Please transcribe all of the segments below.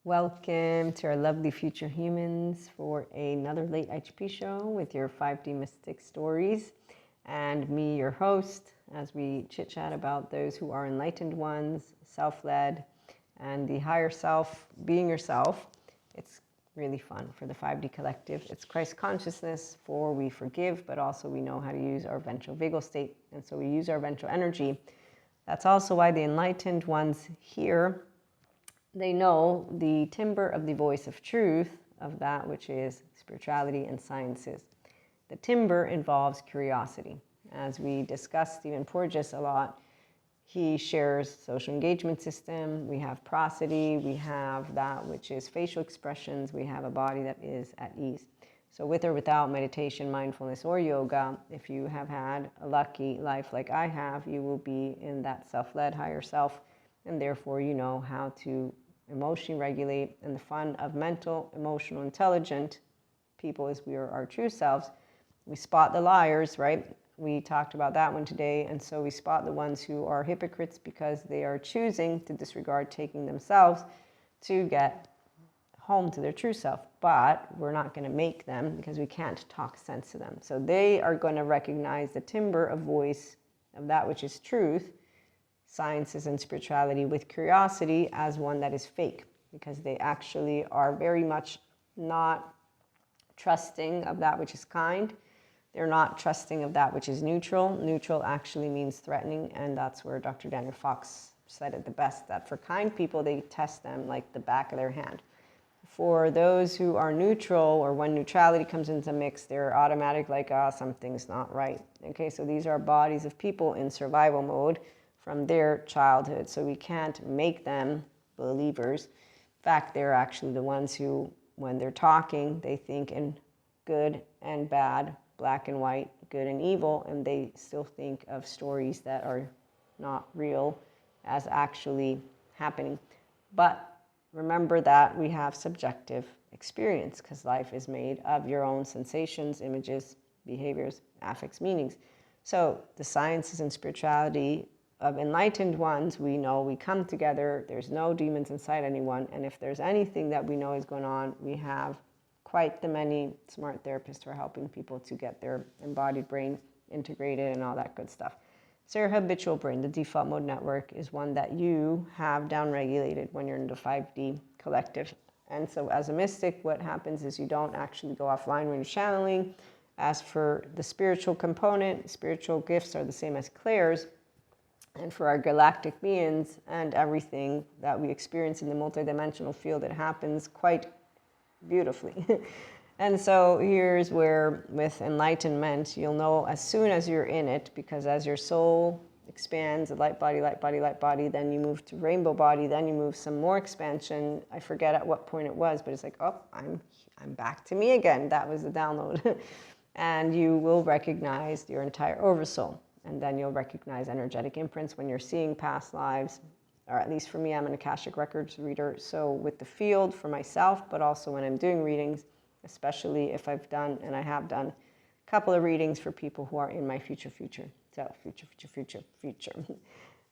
Welcome to our lovely future humans for another late IHP show with your 5D mystic stories and me, your host, as we chit-chat about those who are enlightened ones, self-led, and the higher self, being yourself. It's really fun for the 5D collective. It's Christ consciousness, for we forgive, but also we know how to use our ventral vagal state, and so we use our ventral energy. That's also why the enlightened ones here, they know the timbre of the voice of truth, of that which is spirituality and sciences. The timbre involves curiosity. As we discussed Stephen Porges a lot, he shares social engagement system, we have prosody, we have that which is facial expressions, we have a body that is at ease. So with or without meditation, mindfulness, or yoga, if you have had a lucky life like I have, you will be in that self-led higher self, and therefore you know how to emotionally regulate. And the fun of mental, emotional, intelligent people is we are our true selves. We spot the liars, right? We talked about that one today. And so we spot the ones who are hypocrites because they are choosing to disregard taking themselves to get home to their true self. But we're not going to make them because we can't talk sense to them. So they are going to recognize the timbre of voice of that which is truth, sciences and spirituality, with curiosity as one that is fake, because they actually are very much not trusting of that which is kind. They're not trusting of that which is neutral. Neutral actually means threatening, and that's where Dr. Daniel Fox said it the best, that for kind people, they test them like the back of their hand. For those who are neutral, or when neutrality comes into mix, they're automatic like, something's not right. Okay, so these are bodies of people in survival mode from their childhood. So we can't make them believers. In fact, they're actually the ones who, when they're talking, they think in good and bad, black and white, good and evil, and they still think of stories that are not real as actually happening. But remember that we have subjective experience, because life is made of your own sensations, images, behaviors, affects, meanings. So the sciences and spirituality of enlightened ones, we know we come together, there's no demons inside anyone, and if there's anything that we know is going on, we have quite the many smart therapists who are helping people to get their embodied brain integrated and all that good stuff. So your habitual brain, the default mode network, is one that you have downregulated when you're in the 5D collective. And so as a mystic, what happens is you don't actually go offline when you're channeling. As for the spiritual component, spiritual gifts are the same as clairs. And for our galactic beings and everything that we experience in the multidimensional field, it happens quite beautifully. And so here's where, with enlightenment, you'll know as soon as you're in it, because as your soul expands, the light body, light body, light body, then you move to rainbow body, then you move some more expansion. I forget at what point it was, but it's like, oh, I'm back to me again. That was the download. And you will recognize your entire oversoul. And then you'll recognize energetic imprints when you're seeing past lives, or at least for me, I'm an Akashic Records reader. So with the field for myself, but also when I'm doing readings, especially if I've done, and I have done, a couple of readings for people who are in my future. So future.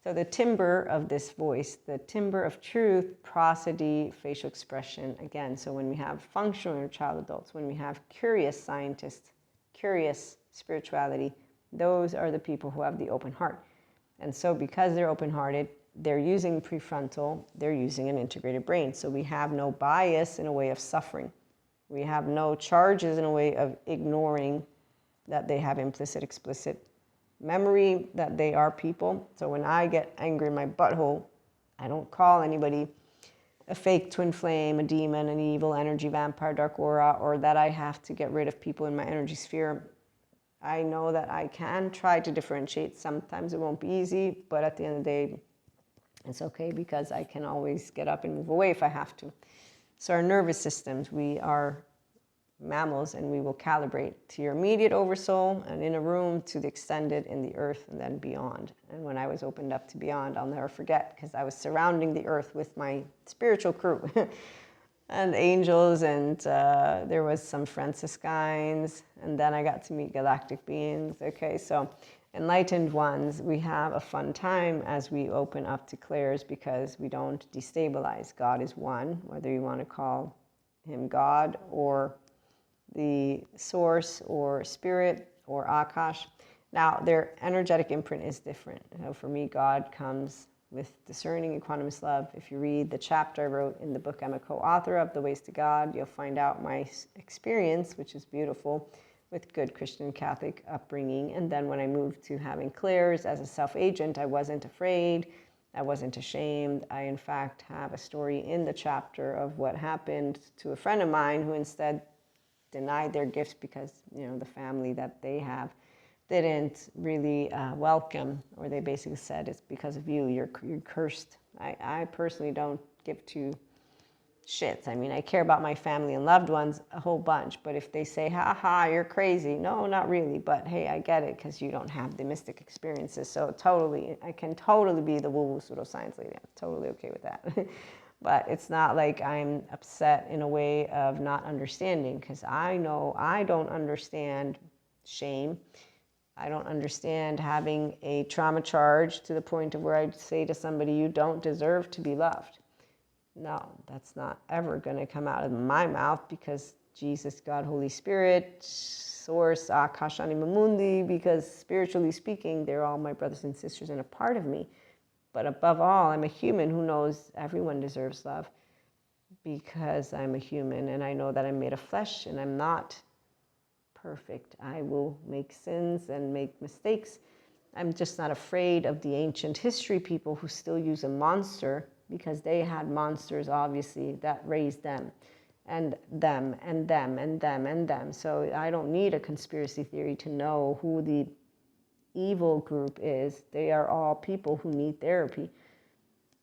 So the timbre of this voice, the timbre of truth, prosody, facial expression, again, so when we have functional child adults, when we have curious scientists, curious spirituality, those are the people who have the open heart. And so because they're open-hearted, they're using prefrontal, they're using an integrated brain. So we have no bias in a way of suffering. We have no charges in a way of ignoring that they have implicit, explicit memory, that they are people. So when I get angry in my butthole, I don't call anybody a fake twin flame, a demon, an evil energy, vampire, dark aura, or that I have to get rid of people in my energy sphere. I know that I can try to differentiate. Sometimes it won't be easy, but at the end of the day, it's okay, because I can always get up and move away if I have to. So our nervous systems, we are mammals, and we will calibrate to your immediate oversoul, and in a room to the extended in the earth, and then beyond. And when I was opened up to beyond, I'll never forget, because I was surrounding the earth with my spiritual crew. And angels, and there was some Franciscans, and then I got to meet galactic beings. Okay, so enlightened ones, we have a fun time as we open up to clairs because we don't destabilize. God is one, whether you want to call him God or the source or spirit or Akash. Now, their energetic imprint is different. For me, God comes with discerning, equanimous love. If you read the chapter I wrote in the book, I'm a co-author of The Ways to God, you'll find out my experience, which is beautiful, with good Christian Catholic upbringing. And then when I moved to having clairs as a self-agent, I wasn't afraid, I wasn't ashamed. I, in fact, have a story in the chapter of what happened to a friend of mine who instead denied their gifts because, the family that they have didn't really welcome, or they basically said, it's because of you, you're cursed. I personally don't give two shits. I mean, I care about my family and loved ones a whole bunch, but if they say, ha ha, you're crazy, no, not really, but hey, I get it, because you don't have the mystic experiences. So totally, I can totally be the woo-woo pseudoscience lady. I'm totally okay with that. But it's not like I'm upset in a way of not understanding, because I know I don't understand shame. I don't understand having a trauma charge to the point of where I'd say to somebody, you don't deserve to be loved. No, that's not ever going to come out of my mouth, because Jesus, God, Holy Spirit, Source, Akash, Anima Mundi, because spiritually speaking, they're all my brothers and sisters and a part of me. But above all, I'm a human who knows everyone deserves love, because I'm a human and I know that I'm made of flesh and I'm not perfect. I will make sins and make mistakes. I'm just not afraid of the ancient history people who still use a monster, because they had monsters, obviously, that raised them and them and them and them and them. So I don't need a conspiracy theory to know who the evil group is. They are all people who need therapy.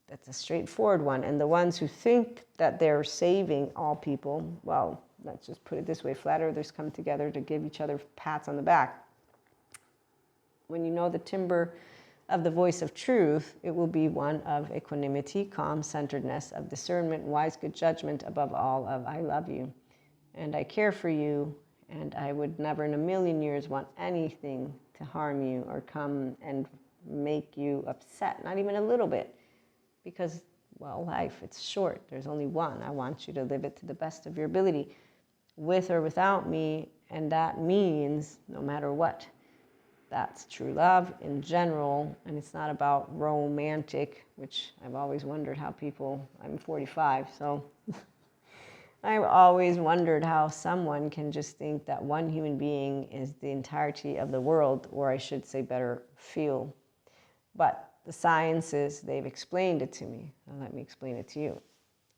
That's a straightforward one. And the ones who think that they're saving all people, well, let's just put it this way, flat earthers come together to give each other pats on the back. When you know the timbre of the voice of truth, it will be one of equanimity, calm, centeredness, of discernment, wise, good judgment, above all of I love you, and I care for you, and I would never in a million years want anything to harm you or come and make you upset, not even a little bit, because, well, life, it's short. There's only one. I want you to live it to the best of your ability, with or without me, and that means no matter what. That's true love in general, and it's not about romantic, which I've always wondered how people, I'm 45, so I've always wondered how someone can just think that one human being is the entirety of the world, or I should say better, feel. But the sciences, they've explained it to me, and let me explain it to you.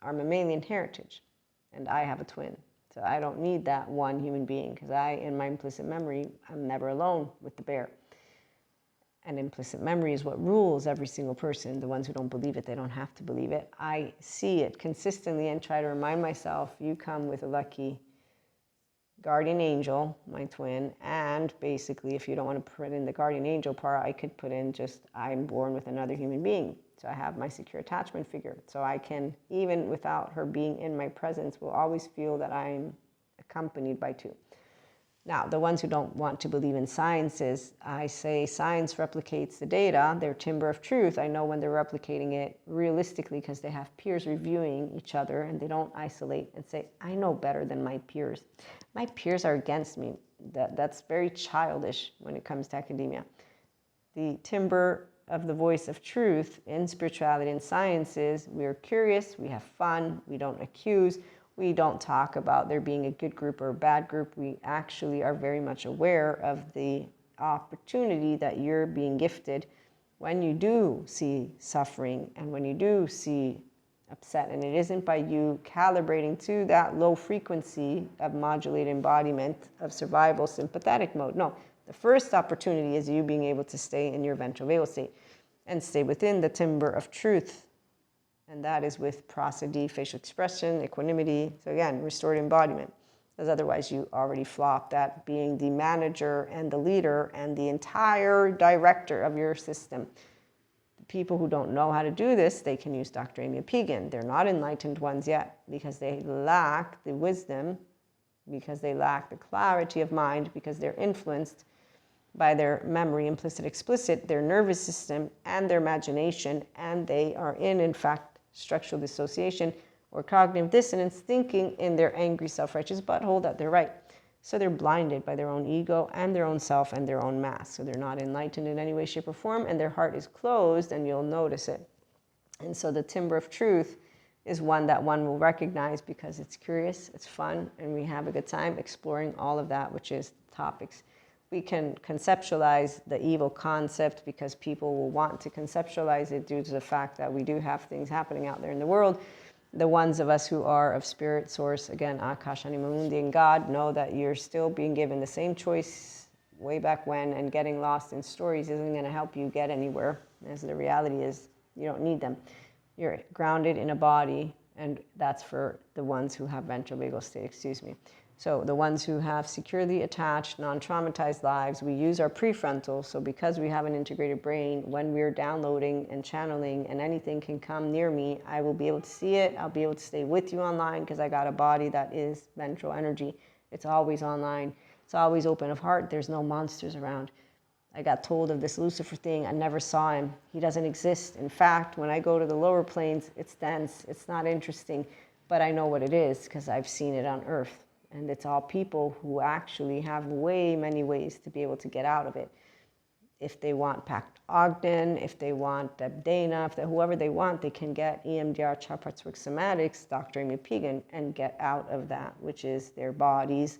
Our mammalian heritage, and I have a twin. So I don't need that one human being, because in my implicit memory, I'm never alone with the bear. And implicit memory is what rules every single person. The ones who don't believe it, they don't have to believe it. I see it consistently and try to remind myself, you come with a lucky guardian angel, my twin, and basically, if you don't want to put in the guardian angel part, I could put in just, I'm born with another human being. So I have my secure attachment figure. So I can, even without her being in my presence, will always feel that I'm accompanied by two. Now, the ones who don't want to believe in sciences, I say science replicates the data, their timbre of truth. I know when they're replicating it realistically, because they have peers reviewing each other, and they don't isolate and say, I know better than my peers. My peers are against me. That's very childish when it comes to academia. The timbre of the voice of truth in spirituality and sciences, we are curious, we have fun, we don't accuse, we don't talk about there being a good group or a bad group. We actually are very much aware of the opportunity that you're being gifted when you do see suffering and when you do see upset. And it isn't by you calibrating to that low frequency of modulated embodiment of survival sympathetic mode. No. The first opportunity is you being able to stay in your ventral vagal state and stay within the timbre of truth. And that is with prosody, facial expression, equanimity. So again, restored embodiment. Because otherwise you already flopped at being the manager and the leader and the entire director of your system. The people who don't know how to do this, they can use Dr. Amy Apigan. They're not enlightened ones yet, because they lack the wisdom, because they lack the clarity of mind, because they're influenced by their memory, implicit, explicit, their nervous system, and their imagination, and they are in fact, structural dissociation or cognitive dissonance, thinking in their angry, self-righteous butthole that they're right. So they're blinded by their own ego and their own self and their own mask. So they're not enlightened in any way, shape, or form, and their heart is closed, and you'll notice it. And so the timbre of truth is one that one will recognize because it's curious, it's fun, and we have a good time exploring all of that, which is topics. We can conceptualize the evil concept because people will want to conceptualize it due to the fact that we do have things happening out there in the world. The ones of us who are of spirit, source, again, Akash, Anima Mundi, and God, know that you're still being given the same choice way back when, and getting lost in stories isn't going to help you get anywhere, as the reality is you don't need them. You're grounded in a body, and that's for the ones who have ventral vagal state, So the ones who have securely attached, non-traumatized lives, we use our prefrontal. So because we have an integrated brain, when we're downloading and channeling and anything can come near me, I will be able to see it. I'll be able to stay with you online because I got a body that is ventral energy. It's always online. It's always open of heart. There's no monsters around. I got told of this Lucifer thing. I never saw him. He doesn't exist. In fact, when I go to the lower planes, it's dense. It's not interesting. But I know what it is because I've seen it on Earth. And it's all people who actually have many ways to be able to get out of it. If they want Pact Ogden, if they want Debdana, whoever they want, they can get EMDR, chart parts work somatics, Dr. Amy Pegan, and get out of that, which is their body's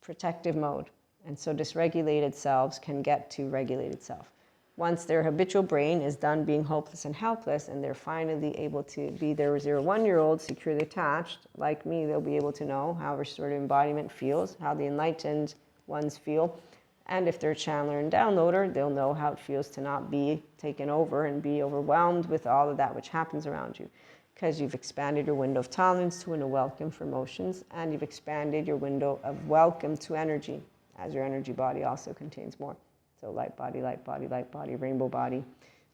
protective mode. And so dysregulated selves can get to regulated self. Once their habitual brain is done being hopeless and helpless, and they're finally able to be their 0-1-year-old securely attached, like me, they'll be able to know how restorative embodiment feels, how the enlightened ones feel. And if they're a channeler and downloader, they'll know how it feels to not be taken over and be overwhelmed with all of that which happens around you. Because you've expanded your window of tolerance to a welcome for emotions, and you've expanded your window of welcome to energy, as your energy body also contains more. So light body, rainbow body.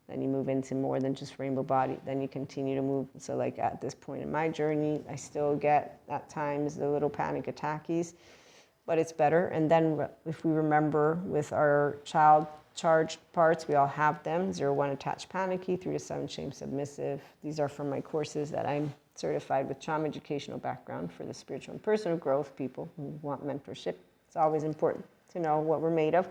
Then you move into more than just rainbow body. Then you continue to move. So like at this point in my journey, I still get at times the little panic attackies, but it's better. And then if we remember with our child charged parts, we all have them. 0-1 attached panicky, 3-7 shame submissive. These are from my courses that I'm certified with trauma educational background for the spiritual and personal growth people who want mentorship. It's always important to know what we're made of.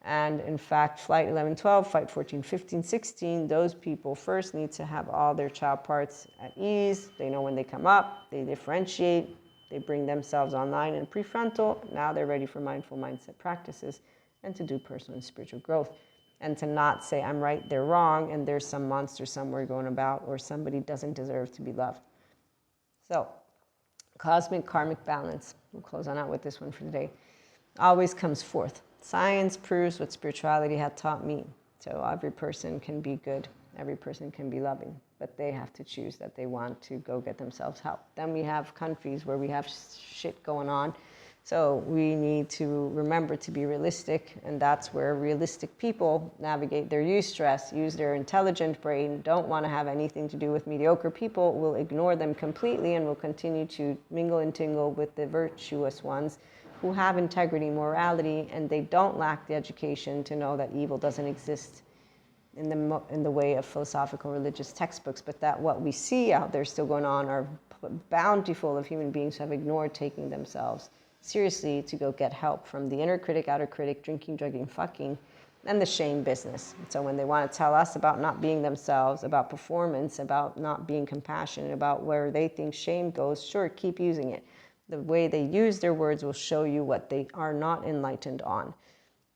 And in fact, flight 11, 12, flight 14, 15, 16, those people first need to have all their child parts at ease. They know when they come up, they differentiate, they bring themselves online and prefrontal. Now they're ready for mindful mindset practices and to do personal and spiritual growth. And to not say, I'm right, they're wrong, and there's some monster somewhere going about, or somebody doesn't deserve to be loved. So, cosmic karmic balance. We'll close on out with this one for today. Always comes forth. Science proves what spirituality had taught me. So every person can be good. Every person can be loving. But they have to choose that they want to go get themselves help. Then we have countries where we have shit going on. So we need to remember to be realistic. And that's where realistic people navigate their eustress, use their intelligent brain, don't want to have anything to do with mediocre people, will ignore them completely and will continue to mingle and tingle with the virtuous ones who have integrity, morality, and they don't lack the education to know that evil doesn't exist in the way of philosophical religious textbooks, but that what we see out there still going on are bountiful of human beings who have ignored taking themselves seriously to go get help from the inner critic, outer critic, drinking, drugging, fucking, and the shame business. So when they want to tell us about not being themselves, about performance, about not being compassionate, about where they think shame goes, sure, keep using it. The way they use their words will show you what they are not enlightened on.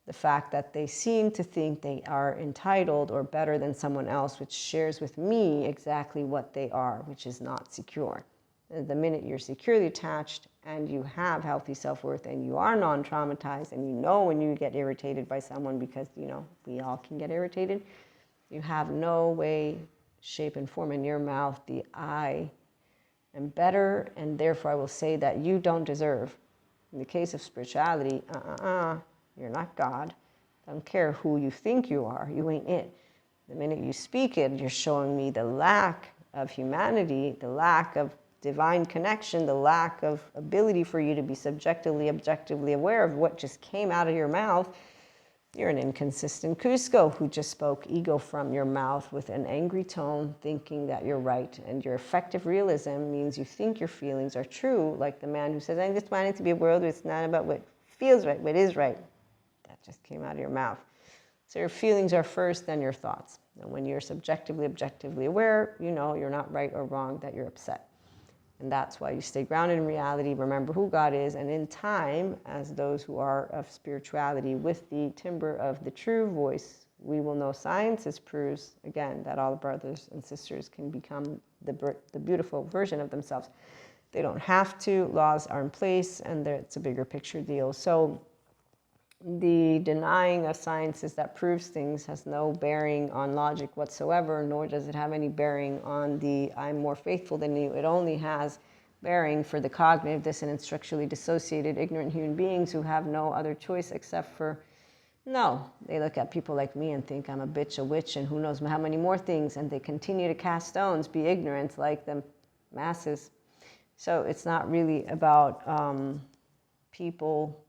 The fact that they seem to think they are entitled or better than someone else, which shares with me exactly what they are, which is not secure. The minute you're securely attached and you have healthy self-worth and you are non-traumatized and you know when you get irritated by someone, because, you know, we all can get irritated, you have no way, shape, and form in your mouth the I am better, and therefore I will say that you don't deserve. In the case of spirituality, you're not God. I don't care who you think you are, you ain't it. The minute you speak it, you're showing me the lack of humanity, the lack of divine connection, the lack of ability for you to be subjectively, objectively aware of what just came out of your mouth. You're an inconsistent Cusco who just spoke ego from your mouth with an angry tone, thinking that you're right. And your effective realism means you think your feelings are true, like the man who says, I just want it to be a world where it's not about what feels right, what is right. That just came out of your mouth. So your feelings are first, then your thoughts. And when you're subjectively, objectively aware, you know you're not right or wrong, that you're upset. And that's why you stay grounded in reality, remember who God is, and in time, as those who are of spirituality, with the timbre of the true voice, we will know science. This proves, again, that all brothers and sisters can become the beautiful version of themselves. They don't have to. Laws are in place, and it's a bigger picture deal. So the denying of sciences that proves things has no bearing on logic whatsoever, nor does it have any bearing on the I'm more faithful than you. It only has bearing for the cognitive dissonant, structurally dissociated, ignorant human beings who have no other choice except for, no. They look at people like me and think I'm a bitch, a witch, and who knows how many more things, and they continue to cast stones, be ignorant like the masses. So it's not really about people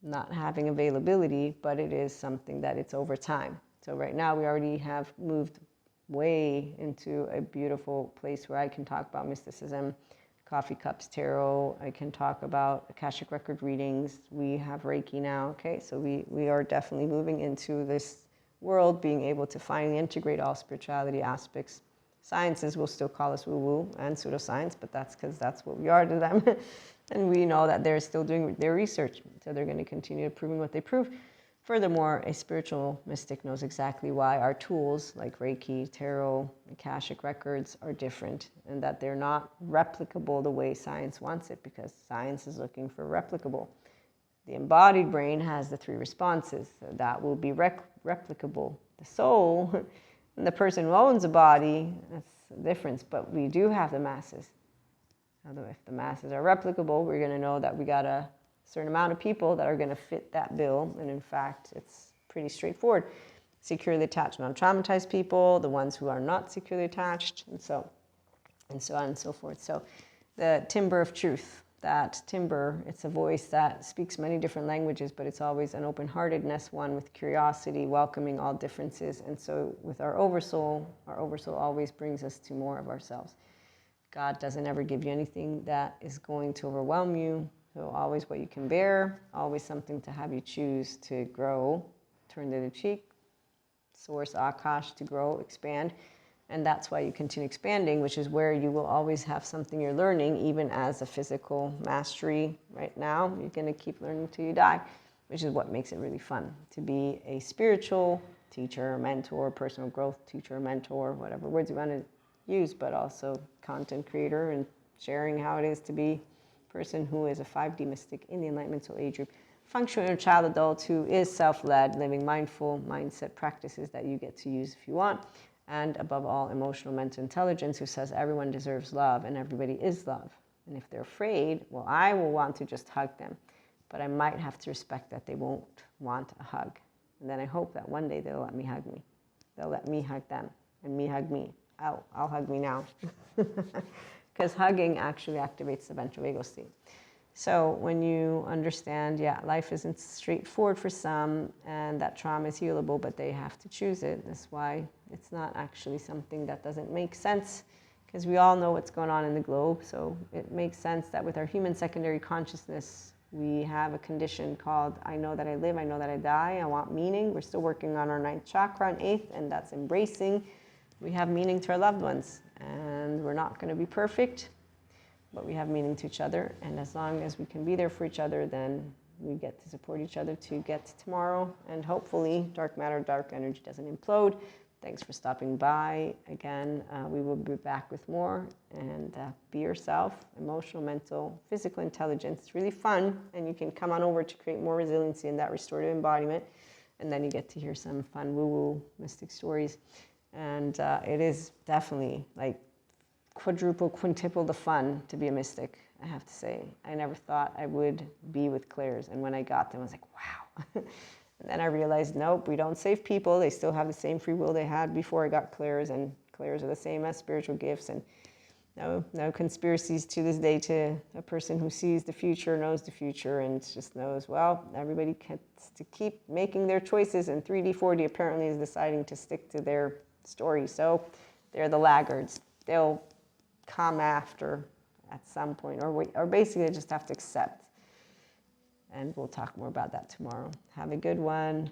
not having availability, but it is something that it's over time. So right now we already have moved way into a beautiful place where I can talk about mysticism, coffee cups, tarot. I can talk about Akashic record readings. We have Reiki now, okay? So we are definitely moving into this world, being able to finally integrate all spirituality aspects. Sciences will still call us woo-woo and pseudoscience, but that's because that's what we are to them. And we know that they're still doing their research, so they're going to continue proving what they prove. Furthermore, a spiritual mystic knows exactly why our tools, like Reiki, Tarot, Akashic records, are different, and that they're not replicable the way science wants it, because science is looking for replicable. The embodied brain has the 3 responses, so that will be replicable. The soul, and the person who owns a body, that's the difference, but we do have the masses. Although if the masses are replicable, we're going to know that we got a certain amount of people that are going to fit that bill. And in fact, it's pretty straightforward. Securely attached, non-traumatized people, the ones who are not securely attached, and so on and so forth. So the timbre of truth, that timbre, it's a voice that speaks many different languages, but it's always an open-heartedness, one with curiosity, welcoming all differences. And so with our oversoul always brings us to more of ourselves. God doesn't ever give you anything that is going to overwhelm you. So always what you can bear, always something to have you choose to grow, turn the other cheek, source Akash to grow, expand. And that's why you continue expanding, which is where you will always have something you're learning, even as a physical mastery right now. You're going to keep learning until you die, which is what makes it really fun to be a spiritual teacher, mentor, personal growth teacher, mentor, whatever words you want to use, but also content creator and sharing how it is to be a person who is a 5D mystic in the Enlightenment Soul Age group, functional child adult who is self-led, living mindful mindset practices that you get to use if you want, and above all, emotional mental intelligence who says everyone deserves love and everybody is love. And if they're afraid, well, I will want to just hug them, but I might have to respect that they won't want a hug. And then I hope that one day they'll let me hug me. They'll let me hug them and me hug me. I'll hug me now. Because hugging actually activates the ventral vagal state. So when you understand, life isn't straightforward for some, and that trauma is healable, but they have to choose it. That's why it's not actually something that doesn't make sense, because we all know what's going on in the globe. So it makes sense that with our human secondary consciousness, we have a condition called I know that I live, I know that I die, I want meaning. We're still working on our 9th chakra and 8th, and that's embracing. We have meaning to our loved ones, and we're not going to be perfect, but we have meaning to each other. And as long as we can be there for each other, then we get to support each other to get to tomorrow. And hopefully dark matter, dark energy doesn't implode. Thanks for stopping by. Again, we will be back with more. And be yourself, emotional, mental, physical intelligence. It's really fun. And you can come on over to create more resiliency in that restorative embodiment. And then you get to hear some fun woo-woo mystic stories. And it is definitely like quadruple, quintuple the fun to be a mystic, I have to say. I never thought I would be with clairs. And when I got them, I was like, wow. And then I realized, nope, we don't save people. They still have the same free will they had before I got clairs. And clairs are the same as spiritual gifts. And No conspiracies to this day to a person who sees the future, knows the future, and just knows, well, everybody gets to keep making their choices, and 3D, 4D apparently is deciding to stick to their story. So they're the laggards. They'll come after at some point, or basically just have to accept. And we'll talk more about that tomorrow. Have a good one.